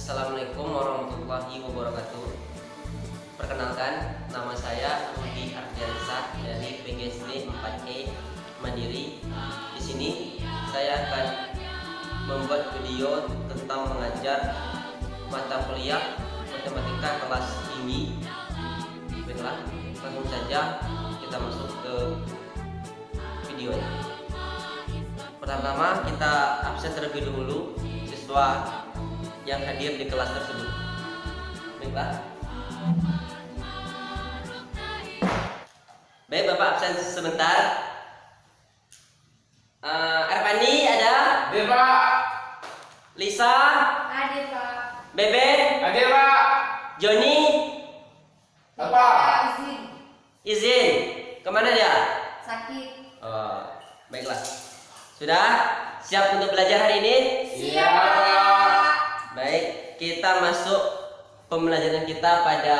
Assalamualaikum warahmatullahi wabarakatuh. Perkenalkan, nama saya Rudi Ardiansyah dari PGSD 4E Mandiri. Di sini saya akan membuat video tentang mengajar mata kuliah matematika kelas tinggi. Baiklah, langsung saja kita masuk ke videonya. Pertama, kita absen terlebih dahulu siswa yang hadir di kelas tersebut. Baiklah. Baik, Bapak absen sebentar. Arpandi ada? Hadir, Pak. Lisa? Hadir, Pak. Bebe? Hadir, Pak. Joni? Apa? Izin. Izin. Kemana dia? Sakit. Oh, baiklah. Sudah siap untuk belajar hari ini? Iya, Pak. Baik, kita masuk pembelajaran kita pada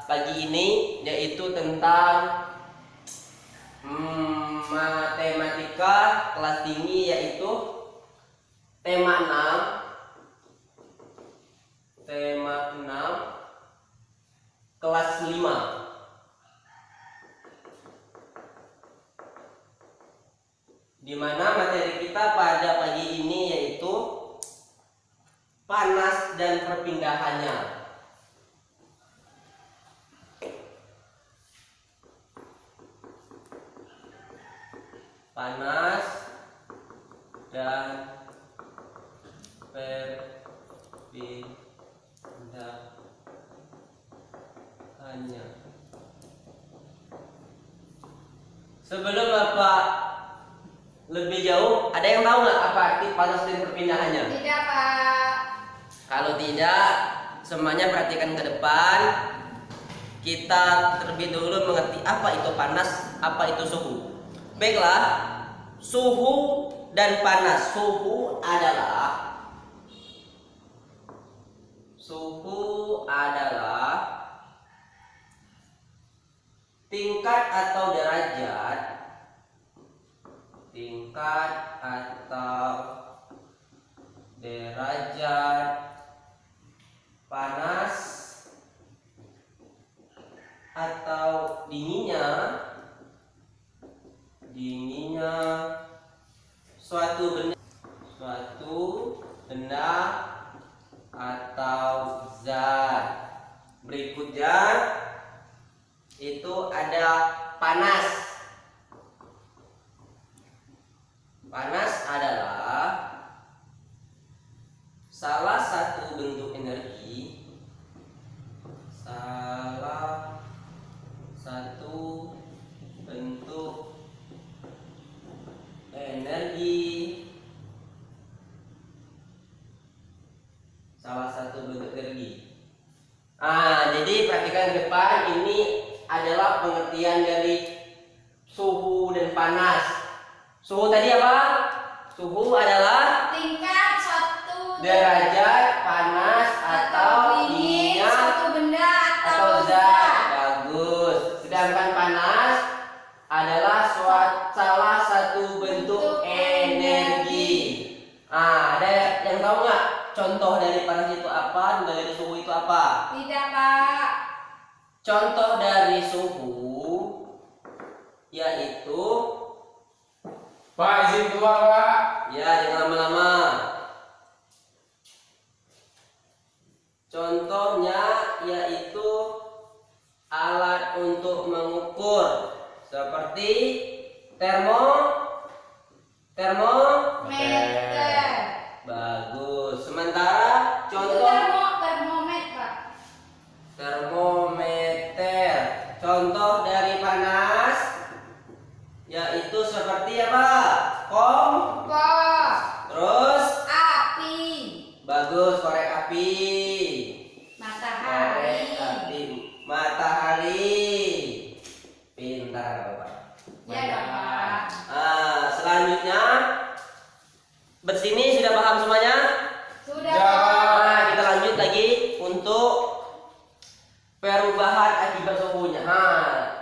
pagi ini, yaitu tentang matematika kelas tinggi, yaitu tema 6 kelas 5. Di mana materi kita pada pagi ini yaitu panas dan perpindahannya. Panas dan perpindahannya. Sebelum Bapak lebih jauh, ada yang tahu nggak apa arti panas dan perpindahannya? Tidak, Pak. Kalau tidak, semuanya perhatikan ke depan. Kita terlebih dahulu mengerti apa itu panas, apa itu suhu. Baiklah, suhu dan panas. Suhu adalah tingkat atau derajat panas atau dinginnya suatu benda atau zat. Berikutnya itu ada panas. Panas adalah salah satu bentuk energi, jadi perhatikan ke depan, ini adalah pengertian dari suhu dan panas. Suhu tadi apa? Suhu adalah Tingkat suatu derajat panas atau dinginnya suatu benda atau atau zat. Bagus. Sedangkan panas adalah salah satu bentuk energi. Ada yang tahu nggak contoh dari panas itu apa? Dari suhu itu apa? Tidak, Pak. Contoh dari suhu yaitu, Pak, izin keluar, Pak. ya jangan lama-lama. Contohnya yaitu alat untuk mengukur seperti Meter. Bagus. Sementara Itu contoh termometer, Pak. termometer. Contoh dari panas yaitu seperti apa? Kompor. Terus Api. bagus, korek api. Matahari. Pintar, Bapak. Ya, Pak. Selanjutnya, bersini sudah paham semuanya? Sudah, Ya, Pak. Kita lanjut lagi untuk perubahan akibat suhunya.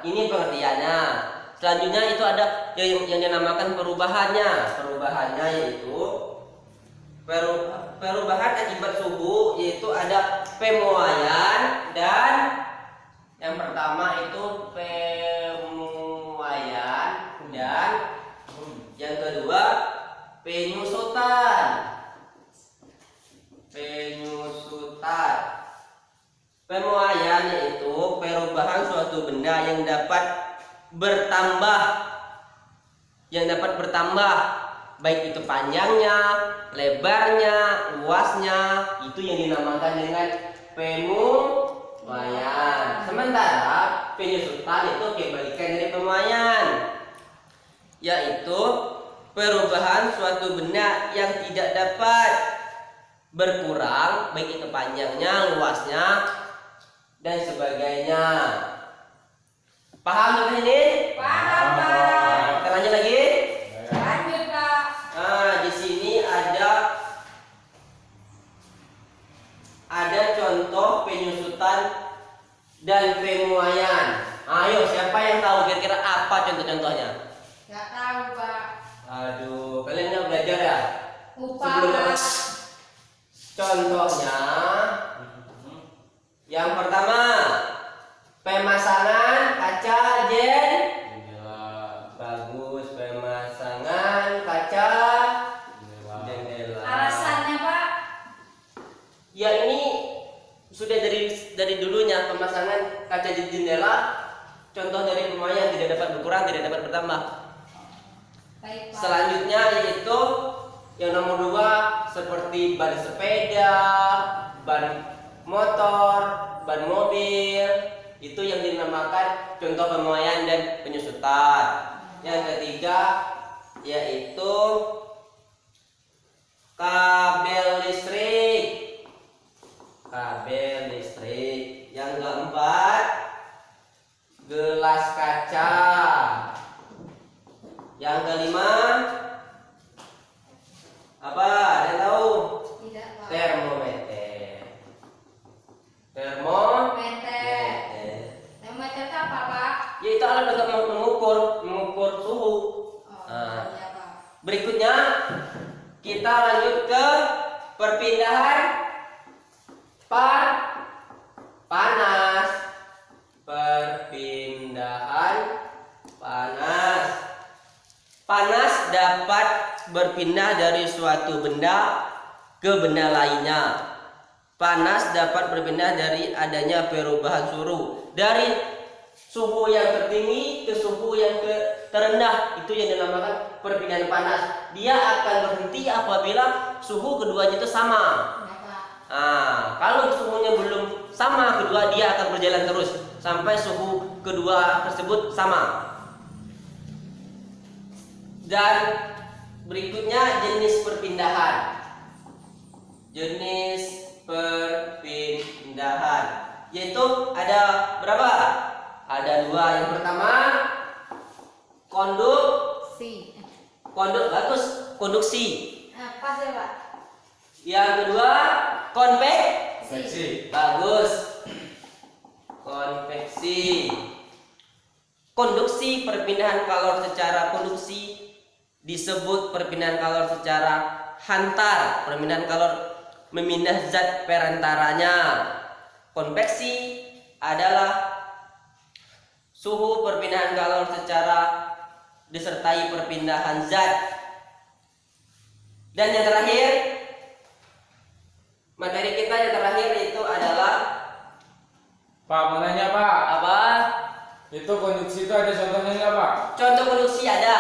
Ini pengertiannya. Selanjutnya itu ada yang dinamakan perubahannya. Perubahannya yaitu perubahan akibat suhu yaitu ada pemuaian dan yang pertama itu pemuaian dan yang kedua penyusutan. Pemuaian yaitu perubahan suatu benda yang dapat bertambah baik itu panjangnya, lebarnya, luasnya, itu yang dinamakan dengan pemuaian. Sementara penyusutan itu kebalikan dari pemuaian, yaitu perubahan suatu benda yang tidak dapat berkurang baik itu panjangnya, luasnya dan sebagainya. Paham sampai ini? Paham, Pak. Kita lanjut lagi. Lanjut, Pak. Nah, di sini ada contoh penyusutan dan pemuaian. Ayo, siapa yang tahu kira-kira apa contoh-contohnya? Nggak tahu, Pak. Aduh, kalian udah belajar ya? Lupa, Sebelum Pak. dapat contohnya, yang pertama pemasangan kaca bagus, pemasangan kaca jendela. Alasannya, Pak? Ya ini sudah dari dulunya pemasangan kaca jendela. Contoh dari pemuaian tidak dapat berkurang, tidak dapat bertambah. Baik, Pak. Selanjutnya yaitu yang nomor 2 seperti ban sepeda, ban motor, ban mobil, itu yang dinamakan contoh pemuaian dan penyusutan. Yang ketiga yaitu kabel listrik. Yang keempat gelas kaca. Yang kelima apa? Ada yang tahu? Tidak, Pak. Termometer. Termometer itu apa, Pak? Yaitu alat untuk mengukur suhu. Oh, Nah. iya, Pak. Berikutnya kita lanjut ke perpindahan panas. Perpindahan panas. Panas dapat berpindah dari suatu benda ke benda lainnya. Panas dapat berpindah dari adanya perubahan suhu dari suhu yang tertinggi ke suhu yang terendah. Itu yang dinamakan perpindahan panas. Dia akan berhenti apabila suhu keduanya itu sama. Ya, Pak. Nah, kalau suhunya belum sama kedua, dia akan berjalan terus sampai suhu kedua tersebut sama. Dan berikutnya jenis perpindahan. Yaitu ada berapa? Ada 2. Yang pertama konduksi. Apa sih, Pak? Yang kedua Seksi. bagus. Konveksi. Konduksi, perpindahan kalor secara konduksi disebut perpindahan kalor secara hantar. Perpindahan kalor memindah zat perantaranya. Konveksi adalah suhu perpindahan kalor secara disertai perpindahan zat. Dan yang terakhir, materi kita yang terakhir itu adalah Pak, mau nanya Pak, apa? itu konduksi itu ada contohnya nggak Pak? Contoh konduksi ada.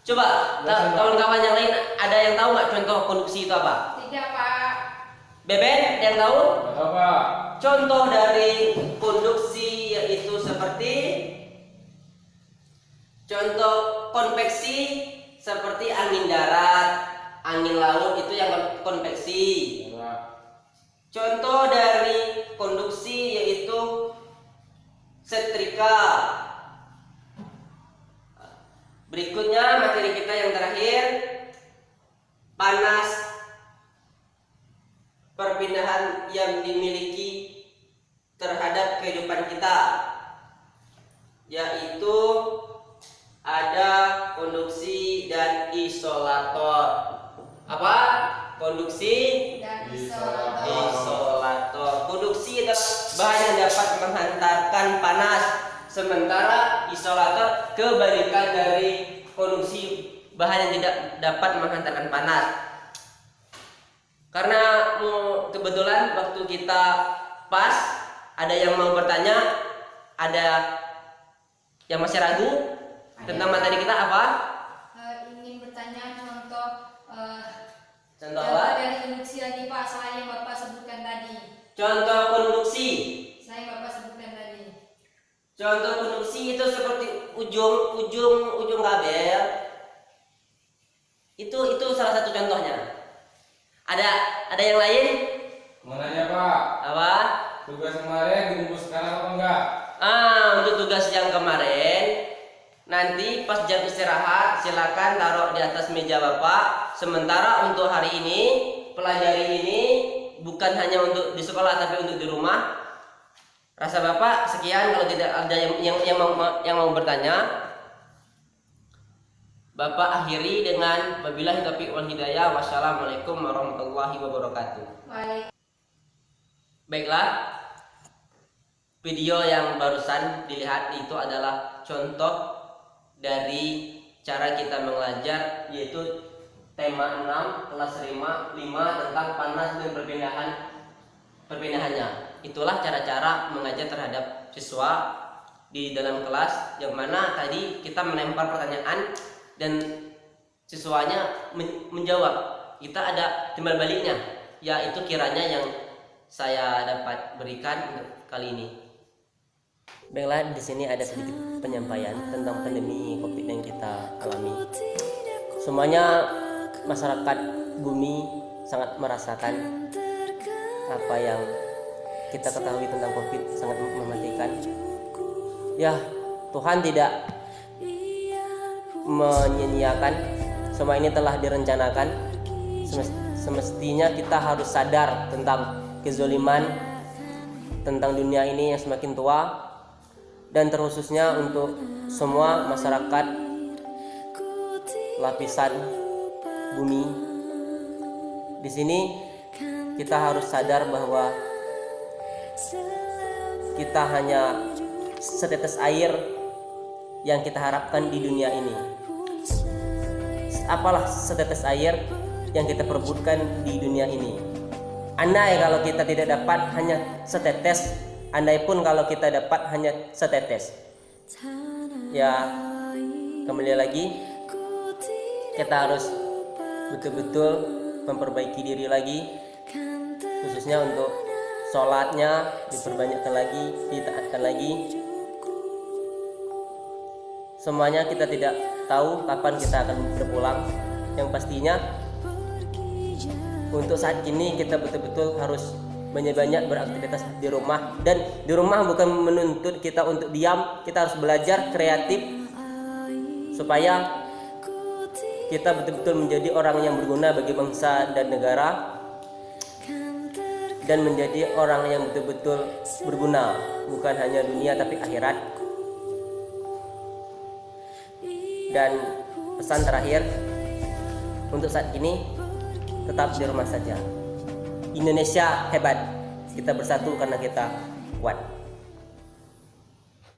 Coba kawan-kawan yang lain ada yang tahu nggak contoh konduksi itu apa? Tidak, Pak. Beben, ada yang tahu? Nggak tahu Pak. Contoh dari konduksi yaitu seperti contoh konveksi seperti angin darat, angin laut, itu yang konveksi. Ya, Pak. Contoh dari konduksi yaitu setrika. Berikutnya materi kita yang terakhir, panas, perpindahan yang dimiliki terhadap kehidupan kita, yaitu ada konduksi dan isolator. Apa? konduksi, dan Isolator. isolator. Konduksi adalah bahan yang dapat menghantarkan panas, sementara isolator kebalikan dari konduksi, bahan yang tidak dapat menghantarkan panas. Karena kebetulan waktu kita pas, ada yang mau bertanya, ada yang masih ragu tentang materi kita apa? ingin bertanya contoh Contoh apa? dari induksi lagi Pak, selain yang Bapak sebutkan tadi. Contoh konduksi. Selain Bapak sebutkan tadi. Contoh konduksi itu seperti ujung kabel. Itu salah satu contohnya. Ada yang lain? Mau nanya Pak, Apa? tugas kemarin dirumuskan apa enggak? Untuk tugas yang kemarin, nanti pas jam istirahat silakan taruh di atas meja Bapak. Sementara untuk hari ini, pelajari ini bukan hanya untuk di sekolah tapi untuk di rumah. Rasa Bapak sekian. Kalau tidak ada yang mau bertanya, Bapak akhiri dengan wabillahi taufiq wal hidayah. Wassalamualaikum warahmatullahi wabarakatuh. Baiklah, video yang barusan dilihat itu adalah contoh dari cara kita mengajar, yaitu tema 6 kelas 5 tentang panas dan perpindahannya. Itulah cara-cara mengajar terhadap siswa di dalam kelas, yang mana tadi kita melempar pertanyaan dan siswanya menjawab. Kita ada timbal baliknya, yaitu kiranya yang saya dapat berikan untuk kali ini. Baiklah, di sini ada sedikit penyampaian tentang pandemi Covid yang kita alami. Semuanya masyarakat bumi sangat merasakan apa yang kita ketahui tentang Covid, sangat mematikan. Ya, Tuhan tidak menyia-nyiakan, semua ini telah direncanakan. Semestinya kita harus sadar tentang kezoliman, tentang dunia ini yang semakin tua, dan terkhususnya untuk semua masyarakat lapisan bumi. Di sini kita harus sadar bahwa kita hanya setetes air yang kita harapkan di dunia ini. Apalah setetes air yang kita perebutkan di dunia ini. Andai kalau kita tidak dapat hanya setetes, andai pun kalau kita dapat hanya setetes, ya kembali lagi kita harus betul-betul memperbaiki diri lagi, khususnya untuk sholatnya diperbanyakkan lagi, ditaatkan lagi. Semuanya kita tidak tahu kapan kita akan berpulang. Yang pastinya untuk saat ini kita betul-betul harus banyak-banyak beraktivitas di rumah. Dan di rumah bukan menuntut kita untuk diam, kita harus belajar kreatif supaya kita betul-betul menjadi orang yang berguna bagi bangsa dan negara, dan menjadi orang yang betul-betul berguna bukan hanya dunia tapi akhirat. Dan pesan terakhir untuk saat ini, tetap di rumah saja. Indonesia hebat, kita bersatu karena kita kuat.